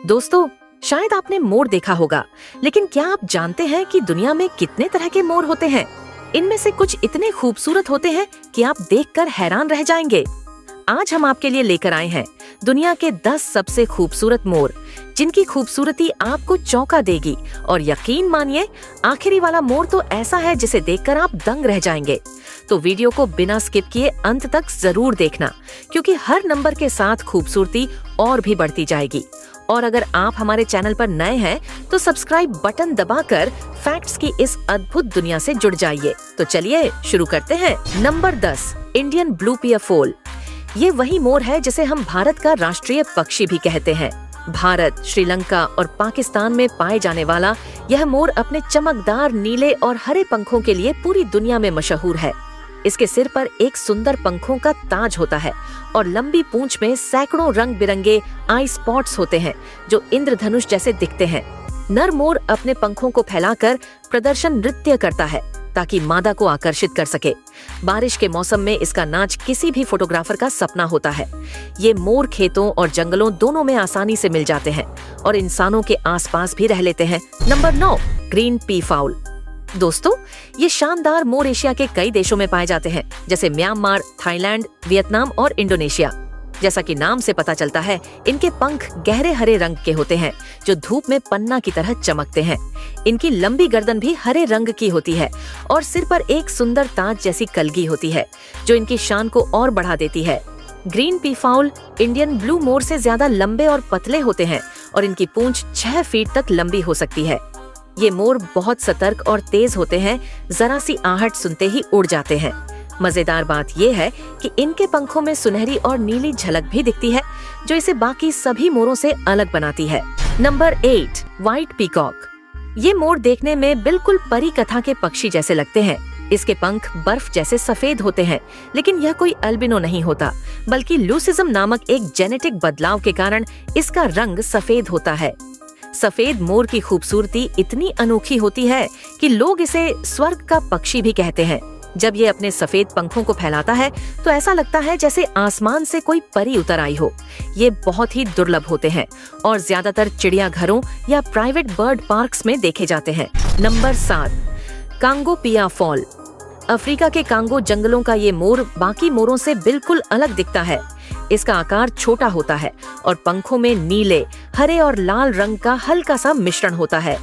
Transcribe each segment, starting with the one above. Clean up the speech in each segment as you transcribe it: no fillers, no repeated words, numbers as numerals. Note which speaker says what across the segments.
Speaker 1: दोस्तों, शायद आपने मोर देखा होगा, लेकिन क्या आप जानते हैं कि दुनिया में कितने तरह के मोर होते हैं? इनमें से कुछ इतने खूबसूरत होते हैं कि आप देखकर हैरान रह जाएंगे। आज हम आपके लिए लेकर आए हैं दुनिया के 10 सबसे खूबसूरत मोर, जिनकी खूबसूरती आपको चौंका देगी। और यकीन मानिए, आखिरी वाला मोर तो ऐसा है जिसे देखकर आप दंग रह जाएंगे। तो वीडियो को बिना स्किप किए अंत तक जरूर देखना, क्योंकि हर नंबर के साथ खूबसूरती और भी बढ़ती जाएगी। और अगर आप हमारे चैनल पर नए हैं तो सब्सक्राइब बटन दबाकर फैक्ट्स की इस अद्भुत दुनिया से जुड़ जाइए। तो चलिए शुरू करते हैं। Number 10, Indian blue peafowl. ये वही मोर है जिसे हम भारत का राष्ट्रीय पक्षी भी कहते हैं। भारत, श्रीलंका और पाकिस्तान में पाए जाने वाला यह मोर अपने चमकदार नीले और हरे पंखों के लिए पूरी दुनिया में मशहूर है। इसके सिर पर एक सुंदर पंखों का ताज होता है और लंबी पूंछ में सैकड़ों रंग बिरंगे आई स्पॉट्स होते हैं जो इंद्रधनुष जैसे दिखते हैं। नर मोर अपने पंखों को फैलाकर प्रदर्शन नृत्य करता है ताकि मादा को आकर्षित कर सके। बारिश के मौसम में इसका नाच किसी भी फोटोग्राफर का सपना होता है। ये मोर खेतों और जंगलों दोनों में आसानी से मिल जाते हैं और इंसानों के आसपास भी रह लेते हैं। Number 9, green pea foul. दोस्तों, ये शानदार मोर एशिया के कई देशों में पाए जाते हैं, जैसे म्यांमार, थाईलैंड, वियतनाम और इंडोनेशिया। जैसा कि नाम से पता चलता है, इनके पंख गहरे हरे रंग के होते हैं जो धूप में पन्ना की तरह चमकते हैं। इनकी लंबी गर्दन भी हरे रंग की होती है और सिर पर एक सुंदर ताज जैसी कलगी होती है जो इनकी शान को और बढ़ा देती है। Green peafowl Indian blue मोर से ज्यादा लंबे और पतले होते हैं और इनकी पूंछ 6 फीट तक लंबी हो सकती है। ये मोर बहुत सतर्क और तेज होते हैं, जरा सी आहट सुनते ही उड़ जाते हैं। मजेदार बात ये है कि इनके पंखों में सुनहरी और नीली झलक भी दिखती है, जो इसे बाकी सभी मोरों से अलग बनाती है। Number 8, white peacock. ये मोर देखने में बिल्कुल परी कथा के पक्षी जैसे लगते हैं। इसके पंख बर्फ जैसे सफेद होते हैं, लेकिन यह कोई अल्बिनो नहीं होता, बल्कि लूसिज्म नामक एक जेनेटिक बदलाव के कारण इसका रंग सफेद होता है। सफेद मोर की खूबसूरती इतनी अनोखी होती है कि लोग इसे स्वर्ग का पक्षी भी कहते हैं। जब ये अपने सफेद पंखों को फैलाता है तो ऐसा लगता है जैसे आसमान से कोई परी उतर आई हो। ये बहुत ही दुर्लभ होते हैं और ज्यादातर चिड़ियाघरों या प्राइवेट बर्ड पार्क्स में देखे जाते हैं। Number 7, Congo peafowl. अफ्रीका के कांगो जंगलों का ये मोर बाकी मोरों से बिल्कुल अलग दिखता है। इसका आकार छोटा होता है और पंखों में नीले, हरे और लाल रंग का हल्का सा मिश्रण होता है।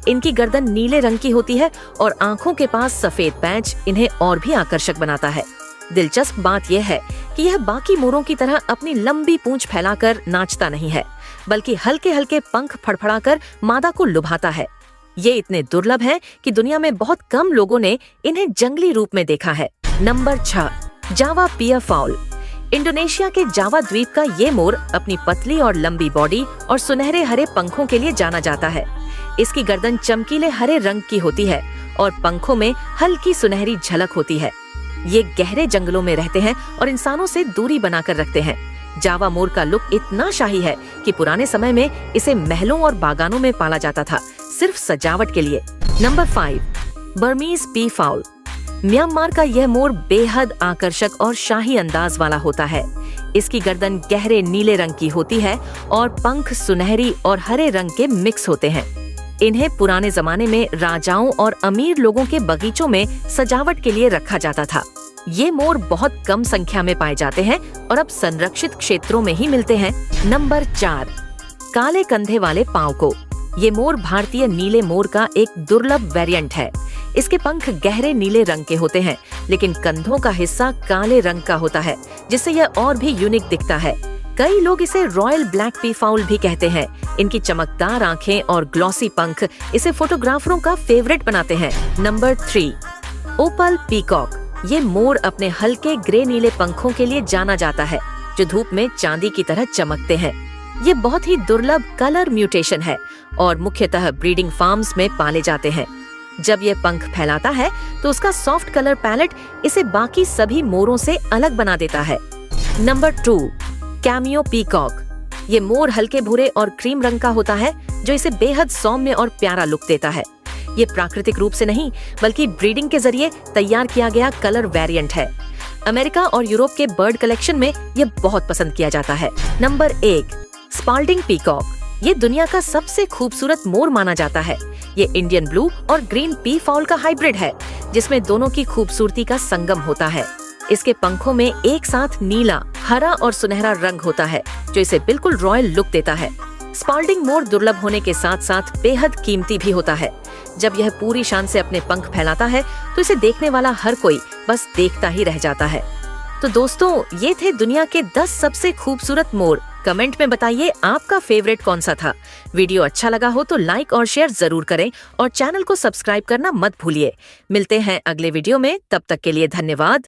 Speaker 1: इनकी गर्दन नीले रंग की होती है और आंखों के पास सफेद पैच इन्हें और भी आकर्षक बनाता है। दिलचस्प बात यह है कि यह बाकी मोरों की तरह अपनी लंबी पूंछ फैलाकर नाचता नहीं है, बल्कि हल्के हल्के पंख फड़फड़ाकर मादा को लुभाता है। ये इतने दुर्लभ हैं कि दुनिया में बहुत कम लोगों ने इन्हें जंगली रूप में देखा है। नंबर 6, जावा पियाफॉल। इंडोनेशिया के जावा द्वीप का ये मोर अपनी पतली और लंबी बॉडी और सुनहरे हरे पंखों के लिए जाना जाता है। इसकी गर्दन चमकीले हरे रंग की होती है और पंखों में हल्की सुनहरी झलक होती है। ये गहरे जंगलों में रहते हैं और इंसानों से दूरी बनाकर रखते हैं। जावा मोर का लुक इतना शाही है कि पुराने समय में इसे महलों और बागानों में पाला जाता था, सिर्फ सजावट के लिए। Number 5, Burmese P foul. Myanmar का यह मोर बेहद आकर्षक और शाही अंदाज वाला होता है। इसकी गर्दन गहरे नीले रंग की होती है और पंख सुनहरी और हरे रंग के मिक्स होते हैं। इन्हें पुराने जमाने में राजाओं और अमीर लोगों के बगीचों में सजावट के लिए रखा जाता था। ये मोर बहुत कम संख्या में पाए जाते हैं और अब संरक्षित क्षेत्रों में ही मिलते हैं। नंबर 4, काले कंधे वाले पांवको। ये मोर भारतीय नीले मोर का एक दुर्लभ वेरिएंट है। इसके पंख गहरे नीले रंग के होते हैं, लेकिन कंधों का हिस्सा काले रंग का होता है, जिससे यह और भी यूनिक दिखता है। कई लोग इसे रॉयल ब्लैक पी फाउल भी कहते हैं। इनकी चमकदार आंखें और ग्लॉसी पंख इसे फोटोग्राफरों का फेवरेट बनाते हैं। नंबर 3, ओपल पीकॉक। ये मोर अपने हल्के ग्रे नीले पंखों के लिए जाना जाता है, जो धूप में चांदी की तरह चमकते हैं। ये बहुत ही दुर्लभ कलर म्यूटेशन है और मुख्यतः ब्रीडिंग फार्म्स में पाले जाते हैं। जब ये पंख फैलाता है तो उसका सॉफ्ट कलर पैलेट इसे बाकी सभी मोरों से अलग बना देता है। Number 2, cameo peacock. ये मोर हल्के भूरे और क्रीम रंग का होता है, जो इसे बेहद सौम्य और प्यारा लुक देता है। ये प्राकृतिक रूप से नहीं, बल्कि ब्रीडिंग के जरिए तैयार किया गया कलर वेरिएंट है। अमेरिका और यूरोप के बर्ड कलेक्शन में ये बहुत पसंद किया जाता है। Number 1, Spalding peacock. ये दुनिया का सबसे खूबसूरत मोर माना जाता है। ये इंडियन ब्लू और ग्रीन पी फाउल का हाइब्रिड है, जिसमें दोनों की खूबसूरती का संगम होता है। इसके पंखों में एक साथ नीला, हरा और सुनहरा रंग होता है, जो इसे बिल्कुल रॉयल लुक देता है। स्पाल्डिंग मोर दुर्लभ होने के साथ साथ बेहद कीमती भी होता है। जब यह पूरी शान से अपने पंख फैलाता है तो इसे देखने वाला हर कोई बस देखता ही रह जाता है। तो दोस्तों, ये थे दुनिया के 10 सबसे खूबसूरत मोर। कमेंट में बताइए आपका फेवरेट कौन सा था। वीडियो अच्छा लगा हो तो लाइक और शेयर जरूर करें और चैनल को सब्सक्राइब करना मत भूलिए। मिलते हैं अगले वीडियो में, तब तक के लिए धन्यवाद।